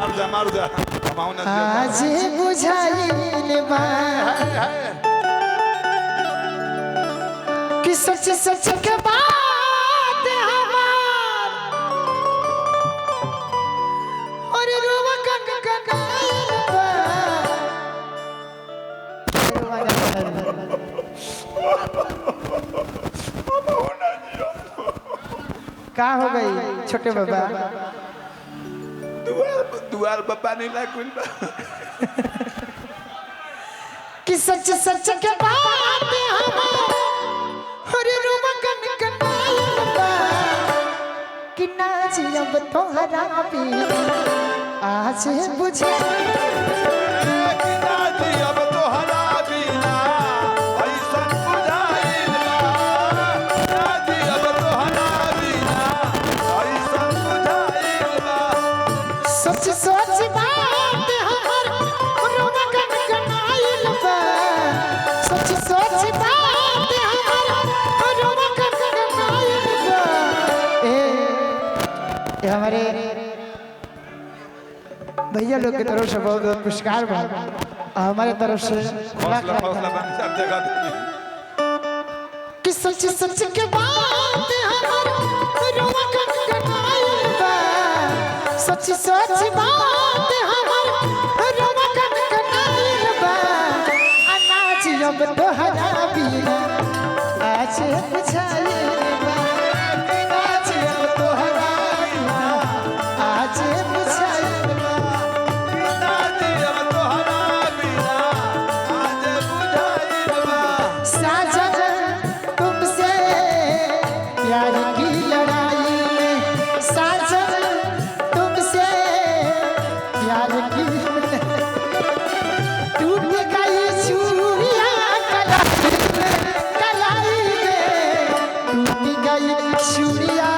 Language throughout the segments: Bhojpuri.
मार जा आज बुझाइल बा कि सच सच के बात हमार और रुआ गगनाइल बा का हो गई छोटे बाबा दुआर बाबा नहीं ला कुल कि सच सच के बात हमार और रुआ गगनाइल बा कि ना जियब तोहरा बिना आज बुझे सच सच बात हमर रोना गगनाइल बा सच सच बात हमर रोना गगनाइल बा ये हमारे भैया लोग की तरफ से बहुत बहुत पुरस्कार बा हमारे तरफ से हौसला बन सब जगह कि सच सच के बात हमर रोना गगनाइल बा सच सच बात हमर रोना गगनाइल बा अनाज अब तोहरा बिना आज बुझाइल बा अनाज अब तोहरा बिना आज बुझाइल बा साजन तुमसे प्यार की लड़ाई में साजन तुमसे प्यार की टूट गई चूड़ियां कलाई में टूट गई चूड़ियां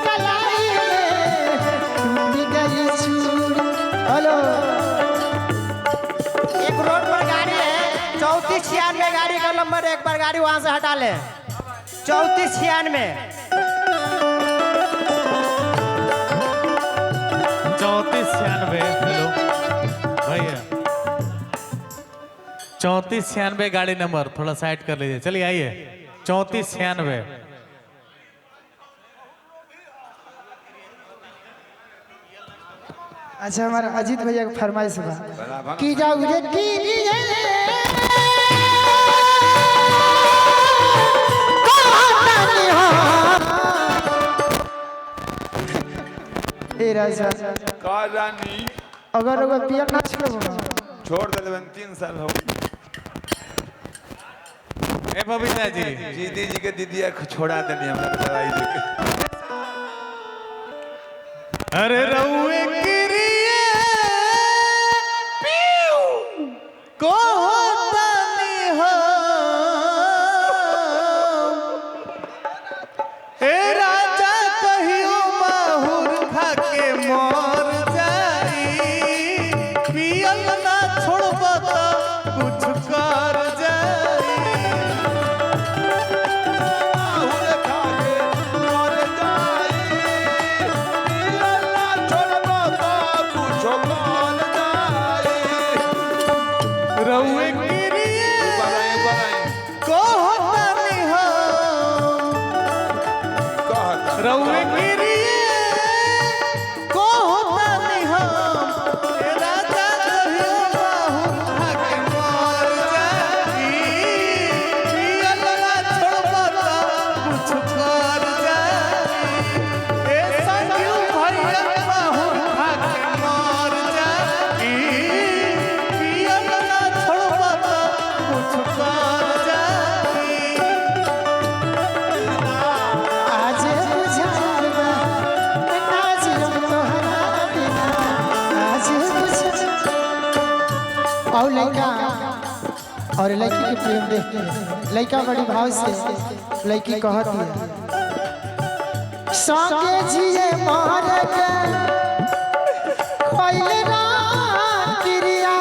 कलाई में टूट गई चूड़ी। हेलो एक रोड पर गाड़ी है 3496 गाड़ी का नंबर एक बार गाड़ी वहां से हटा ले 3496 3496 हेलो भैया 3496 गाड़ी नंबर थोड़ा साइड कर लीजिए चलिए आइए 3496 अच्छा हमारा अजीत भैया का फरमाइश बा कि जाऊ रे गिरिए कहानी हो ए राजा का रानी अगर वो पिया ना छोड़ दे 3 साल हो ए बबीता जी दीदी जी के दीदिया छोड़ा देनी हमने दवाई देके अरे रउए गिरिए को होतानी हो हे राजा कहियो माहुर खा के मर जाई पियल ना छोड़ब तो कुछ कर जाई माहुर खा के मर जाई पियला छोड़बो तो कुछ कर जाई रउए गिरिए को होतानी हो रउए गिरिए को होतानी हो हे राजा कहियो माहुर खा के मर जाई पियल ना छोड़ब तो कुछ कर जाई ए संजू भैया माहुर खा के मर जाई पियल ना छोड़ब तो कुछ कर जाई आज बुझाइल बा ना जियब तोहरा बिना आज बुझाइल और लड़का और लड़की के प्रेम देख के लड़का बड़ी भाव से लड़की कहती है संगे जिए मर के खोइले ना क्रिया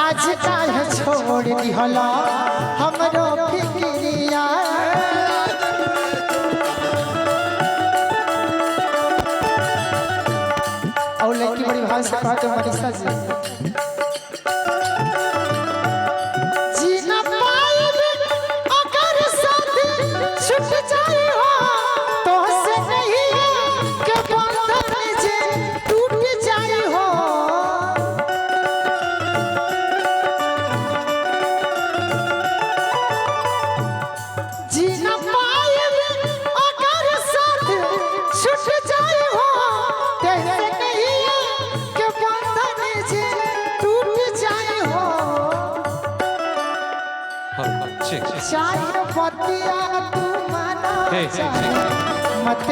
आज काहे छोड़ दिहला हमरो फिक्रिया भाव से कहते मनीषा जी जीना पाएगी अगर साथ छूट जाए हो तो से नहीं के बंधन जे टूट जाए हो जीना पाएगी अगर साथ छूट जाए हो तेरे नहीं के बंधन जे टूट जाए हो चाहे बतिया तू मानो चाहे मत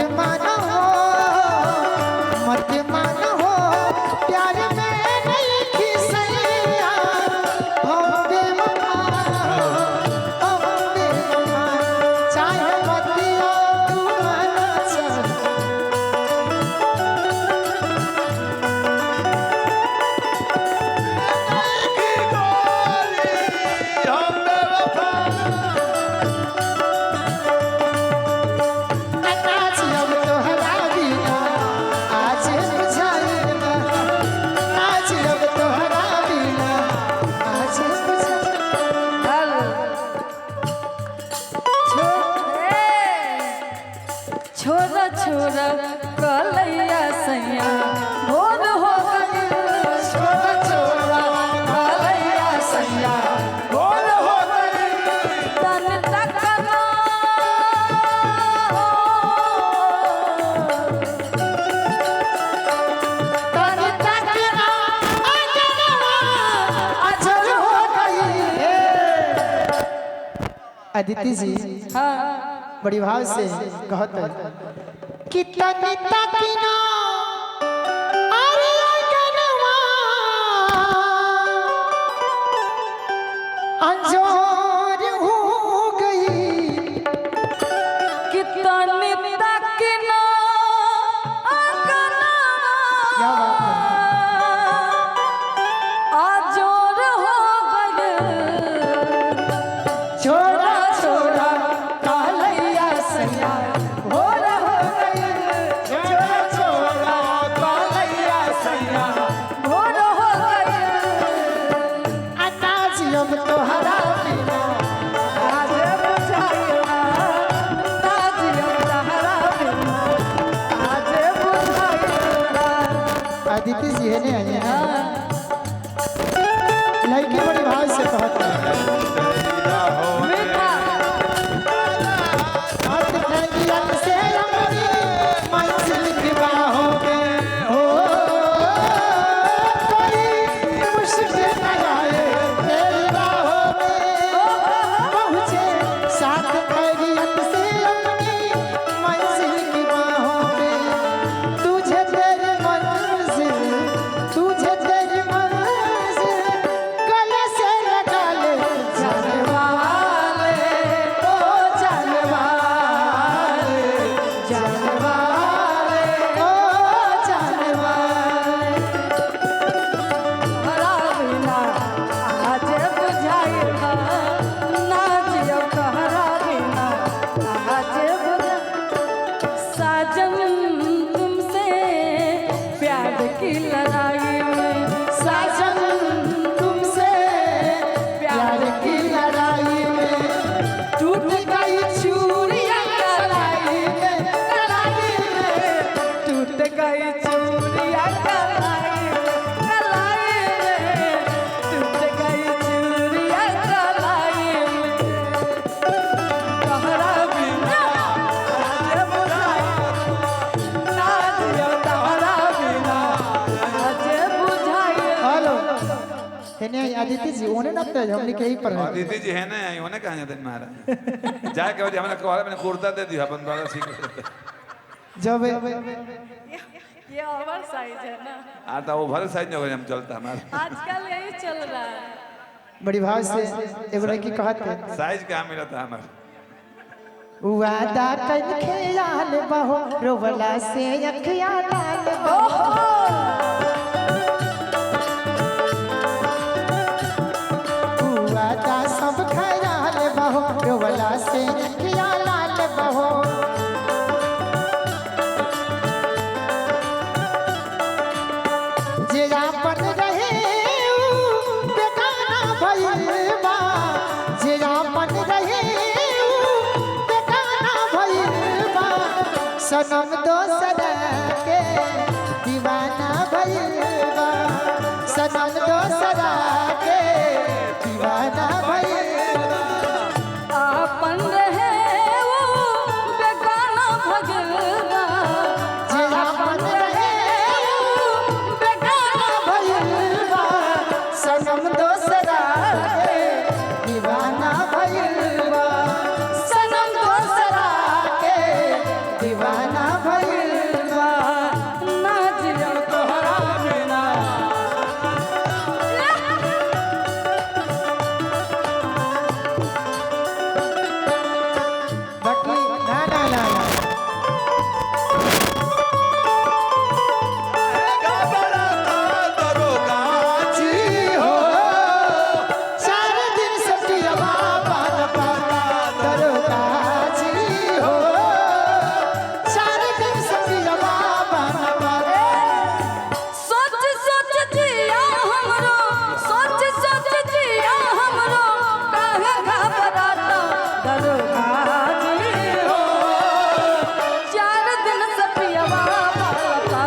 मानो हो प्यार में नहीं खिसैया हम बेवफा चाहे बतिया तू मानो चाहे हम बेवफा आज अब तोहरा बिना आज बुझाएगा आज अब तोहरा बिना आज छोरा छोरा कलैया सैया भोर हो गई छोरा छोरा कलैया सैया भोर हो गई तन तकना तन तकना अजर हो गई अदिति जी हाँ बड़ी भाव से कहत है कि तनी तकना अरे अगनवा अंजोर हो गई कितनी तकना क्या बात है आजोर हो गए छोरा छोरा कालैया सैया भोर हो गई छोरा छोरा कालैया सैया भोर हो गई अनाज अब तोहरा बिना आज बुझाइला ताजियम तहरा बिना आज बुझाइला अदिति जी है ने आई है लड़की बड़ी भाव से कहता है मीठा हाथ ठंडियन से हमारी मंजिल की बाहों में हो कोई मुश्किल न आए तेरी बाहों में पहुँचे साथ खैरियत से अपनी मंजिल की बाहों में तुझे तेरी मंजिल गले से लगा ले जाने वाले ओ जाने वाले ओ जाने वाले तहरा बिना आज बुझाइला नाजियम तहरा बिना आज बुझा साजन तुमसे प्यार की लड़ाई में साजन तुमसे प्यार की लड़ाई में टूट गई चूड़ियां कलाई में टूट गई चूड़ियां कलाई में टूट गई चूड़ियां कलाई में तहरा बिना आज बुझाइला नाजियम तहरा बिना आज बुझाइला हेलो हेने आदित्य जी ओने न तो हमने कहीं पर है दीदी जी है ना उन्हें कहा जाते हैं मारा जाके वजह हमने कहा मैंने कुर्ता दे दिया अपन बाबा सीख जब ये ओवर साइज है ना आता वो भर साइज नहीं होगा हम चलता हमारा आजकल यही चल रहा है बड़ी भाव से एगो लड़की कहत है साइज क्या मिला था हमारा वादा कर ख्याल बहो रोवला से अखियां लाल बहो वादा सब ख्याल बहो रोवला से अखियां लाल बहो जे सनम दोसरा के दीवाना भइल बा सनम दोसरा के दीवाना भइल बा आपन रहे वो बेगाना भगलबा जे आपन रहे वो बेगाना भइल बा सनम दोसरा के दीवाना भइल बा सनम दोसरा के दीवाना भइल बा ना जियम तोहरा बिना बाकी ना ना ना ना। घबराता दरोगा जी हो चार दिन सटिया बाबा न पाता दरोगा जी हो चार दिन सटिया बाबा न पाता सोच सोच जिया हमरो सोच सोच जिया हमरो काहे घबराता दरोगा जी हो चार दिन से पियवा पाता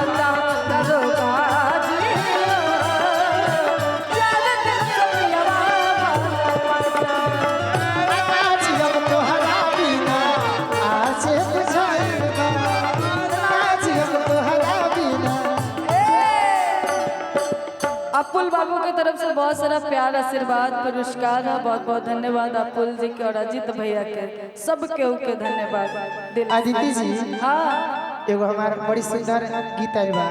दरोगा जी हो चार दिन से पियवा पाता आज हम तोहरा बिना आज बुझाइल बा आज हम तोहरा बिना अपुल बाबू की तरफ से बहुत सारा प्यार आशीर्वाद पुरस्कार है बहुत बहुत धन्यवाद अपुल जी के और अजीत भैया के सब के धन्यवाद दिल से। अदिति जी हाँ एगो हमार बड़ी सुंदर गीत आइल बा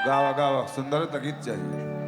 गावा गावा सुंदर त गीत चाहिए